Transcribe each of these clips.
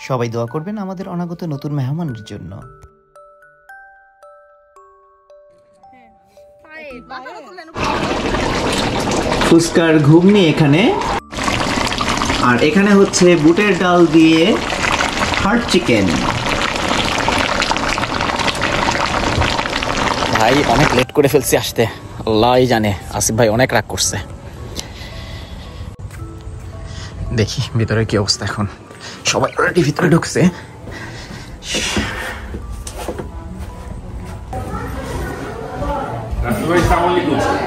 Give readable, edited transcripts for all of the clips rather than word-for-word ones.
সবাই দোয়া করবেন আমাদের অনাগত নতুন মেহমানের জন্য। ফুচকার ঘুগনি এখানে, আর এখানে হচ্ছে বুটের ডাল দিয়ে হার্ড চিকেন। ভাই অনেক লেট করে ফেলছি আসতে, আল্লাহই জানে আসিফ ভাই অনেক রাগ করছে। দেখি ভিতরে কি অবস্থা, এখন সবাই অলরেডি ভিতরে ঢুকছে।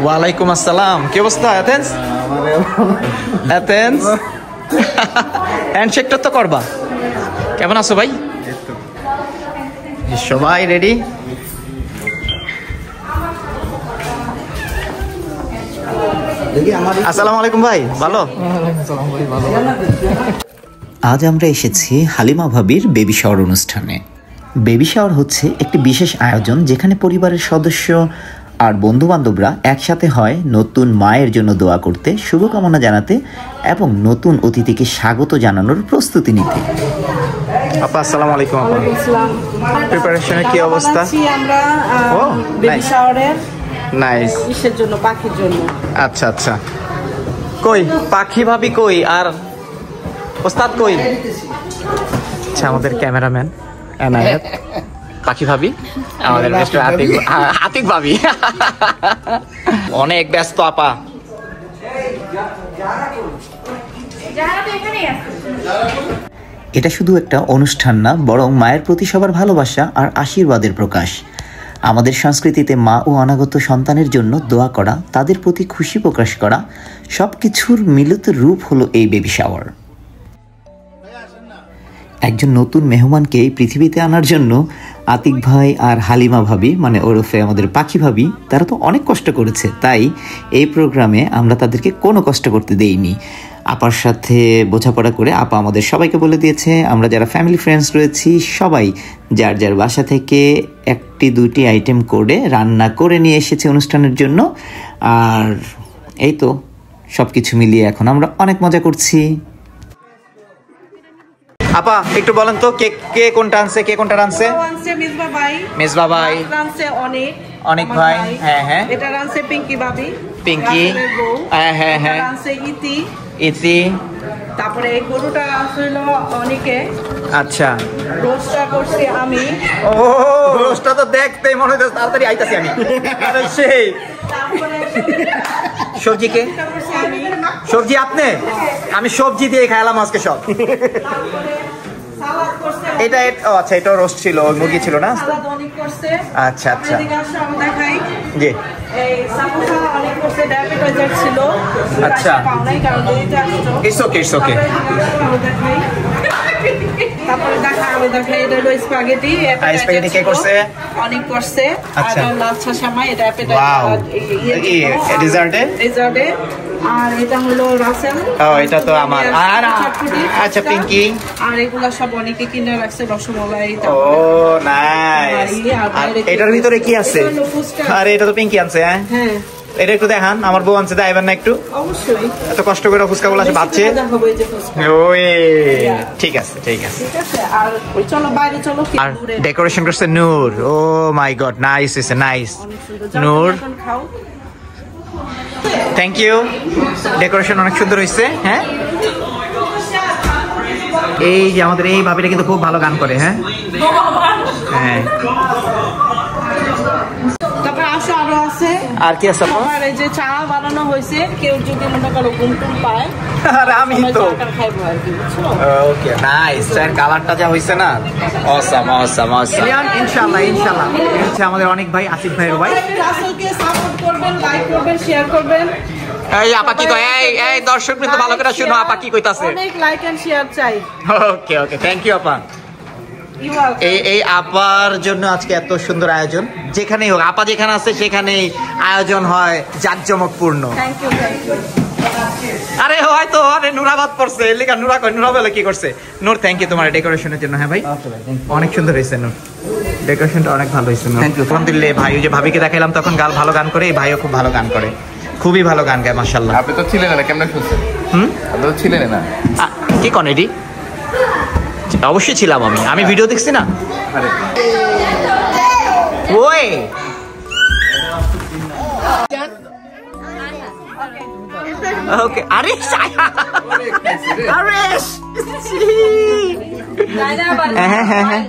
ওয়ালাইকুম আসসালাম, কি অবস্থা? এথেন্স এথেন্স হ্যান্ডশেকটা তো করবা। কেমন আছো ভাই? সবাই রেডি? আসসালামু আলাইকুম ভাই, ভালো? আজ আমরা এসেছি হালিমা ভাবির বেবি শাওয়ার অনুষ্ঠানে। বেবি শাওয়ার হচ্ছে একটি বিশেষ আয়োজন যেখানে পরিবারের সদস্য আর বন্ধুবান্ধবরা একসাথে হয় নতুন মায়ের জন্য দোয়া করতে, শুভকামনা জানাতে এবং নতুন অতিথিকে স্বাগত জানানোর প্রস্তুতি নিতে। আপা আসসালামু আলাইকুম। আপা প্রিপারেশনের কি অবস্থা? আমরা বেবি শাওয়ারের নাইস কিসের জন্য? পাখির জন্য। আচ্ছা আচ্ছা, কই পাখি ভাবি কই, আর ওস্তাদ কই? আচ্ছা, আমাদের ক্যামেরাম্যান এনায়েত, পাখি ভাবি, আমাদের মিস্টার আতিক ভাবি অনেক ব্যস্ত আপা। এটা শুধু একটা অনুষ্ঠান না, বরং মায়ের প্রতি সবার ভালোবাসা আর আশীর্বাদের প্রকাশ। আমাদের সংস্কৃতিতে মা ও অনাগত সন্তানের জন্য দোয়া করা, তাদের প্রতি খুশি প্রকাশ করা, সব কিছুর মিলিত রূপ হলো এই বেবি শাওয়ার। একজন নতুন মেহমানকে এই পৃথিবীতে আনার জন্য আতিক ভাই আর হালিমা ভাবি, মানে ওরফে আমাদের পাখি ভাবি, তারা তো অনেক কষ্ট করেছে। তাই এই প্রোগ্রামে আমরা তাদেরকে কোনো কষ্ট করতে দেইনি। আপার সাথে বোঝাপড়া করে আপা আমাদের সবাইকে বলে দিয়েছে আমরা যারা ফ্যামিলি ফ্রেন্ডস রয়েছি সবাই যার যার বাসা থেকে একটি দুটি আইটেম করে রান্না করে নিয়ে এসেছে অনুষ্ঠানের জন্য। আর এই তো সব কিছু মিলিয়ে এখন আমরা অনেক মজা করছি। আপা একটু বলেন তো কে কে কোনটা আনছে, কে কোনটা রানছে? মিসবা ভাই, মিসবা ভাই রানছে অনেক, অনেক ভাই, হ্যাঁ হ্যাঁ, এটা রানছে পিঙ্কি ভাবি, পিঙ্কি, হ্যাঁ হ্যাঁ হ্যাঁ, রানছে ইতি, ইতি, তারপরে এই গরুটা আসছিল অনেকে। আচ্ছা, রোস্টটা করছি আমি। ও রোস্টটা তো দেখতেই মনে হচ্ছে তাড়াতাড়ি আইতাছি আমি। আরে সেই সবজি কে? সবজি আপনি? আমি সবজি দিয়ে খাইলাম আজকে সব। এটা ও আচ্ছা, এটা রোস্ট ছিল, মুরগি ছিল না? আচ্ছা আচ্ছা, জি। আচ্ছা, ইটস ওকে ইটস ওকে। তারপরে দেখা এটা হলো স্প্যাগেটি। স্প্যাগেটি কে করছে? অনেক করছে। আচ্ছা, আর লাচ্ছা শামাই, এটা ডেজার্টে। আর এটা হলো রাসেল। ও এটা তো আমার। আর আচ্ছা পিঙ্কি। আর এগুলা সব অনেকে কিনে রাখছে, রসমালাই। ও নাইস। আর এটার ভিতরে কি আছে? আরে এটা তো পিঙ্কি আনছে। হ্যাঁ, এটা একটু দেখান, আমার বউ আনছে, দেখাবেন না একটু? অবশ্যই। এত কষ্ট করে ফুচকা গুলো আসে বাচ্চে। ওই ঠিক আছে ঠিক আছে। আর চলো বাইরে চলো। আর ডেকোরেশন করছে Noor. Oh my God, nice is nice. Noor thank you, decoration অনেক সুন্দর হয়েছে। হ্যাঁ, এই যে আমাদের এই ভাবিটা কিন্তু খুব ভালো গান করে। হ্যাঁ হ্যাঁ, তারপর আসো আরো আছে। আর কি আছে? আর এই যে চা বানানো হয়েছে, কেউ যদি মনে করো ঘুমটুম পায়। আরে আমি তো খাইবো আর কি, বুঝছো? Okay nice. এর কালারটা যা হইছে না, অসাম অসাম অসাম। ইনশাআল্লাহ ইনশাআল্লাহ। এই হচ্ছে আমাদের অনেক ভাই, আসিফ ভাইয়ের ভাই। রাসেলকে সাপোর্ট করবেন, লাইক করবেন, শেয়ার করবেন। এই আপা কি কয়? এই দর্শক কিন্তু ভালো করে শুনো, আপা কি কইতাছে? অনেক লাইক এন্ড শেয়ার চাই। ওকে ওকে, থ্যাংক ইউ আপা। এই আপার জন্য আজকে এত সুন্দর আয়োজন। যেখানেই হোক, আপা যেখানে আছে সেখানেই আয়োজন হয় জাঁকজমকপূর্ণ। Thank you thank you. আরে হয়তো আরে নুরাবাদ পড়ছে, এলিকা নুরা কই, নুরা বলে কি করছে? নূর থ্যাংক ইউ তোমার ডেকোরেশনের জন্য। হ্যাঁ ভাই, অনেক সুন্দর হয়েছে নূর, ডেকোরেশনটা অনেক ভালো হয়েছে। Thank you. আলহামদুলিল্লাহ। ভাই ওই যে ভাবিকে দেখাইলাম তখন ভালো গান করে, এই ভাইও খুব ভালো গান করে, খুবই ভালো গান গায় মাশাআল্লাহ। আপনি তো ছিলেন না, কেমনে শুনছেন? আপনি তো ছিলেন না। কি কোন এডি? অবশ্যই ছিলাম আমি ভিডিও দেখছি না। ওই ওকে, আরে হ্যাঁ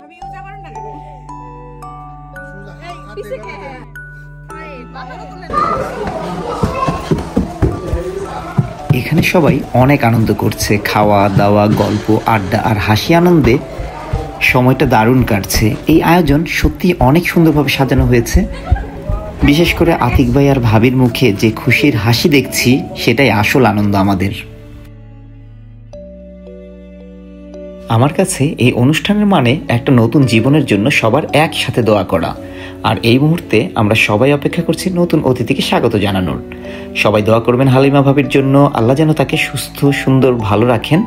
এখানে সবাই অনেক আনন্দ করছে, খাওয়া দাওয়া, গল্প, আড্ডা আর হাসি আনন্দে সময়টা দারুণ কাটছে। এই আয়োজন সত্যি অনেক সুন্দরভাবে সাজানো হয়েছে। বিশেষ করে আতিক ভাই আর ভাবির মুখে যে খুশির হাসি দেখছি, সেটাই আসল আনন্দ আমাদের। আমার কাছে এই অনুষ্ঠানের মানে একটা নতুন জীবনের জন্য সবার একসাথে দোয়া করা। আর এই মুহূর্তে আমরা সবাই অপেক্ষা করছি নতুন অতিথিকে স্বাগত জানানোর। সবাই দোয়া করবেন হালিমা ভাবির জন্য, আল্লাহ যেন তাকে সুস্থ সুন্দর ভালো রাখেন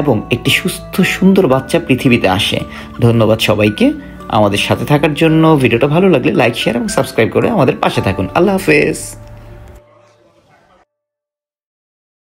এবং একটি সুস্থ সুন্দর বাচ্চা পৃথিবীতে আসে। ধন্যবাদ সবাইকে আমাদের সাথে থাকার জন্য। ভিডিওটা ভালো লাগলে লাইক, শেয়ার এবং সাবস্ক্রাইব করে আমাদের পাশে থাকুন। আল্লাহ হাফেজ।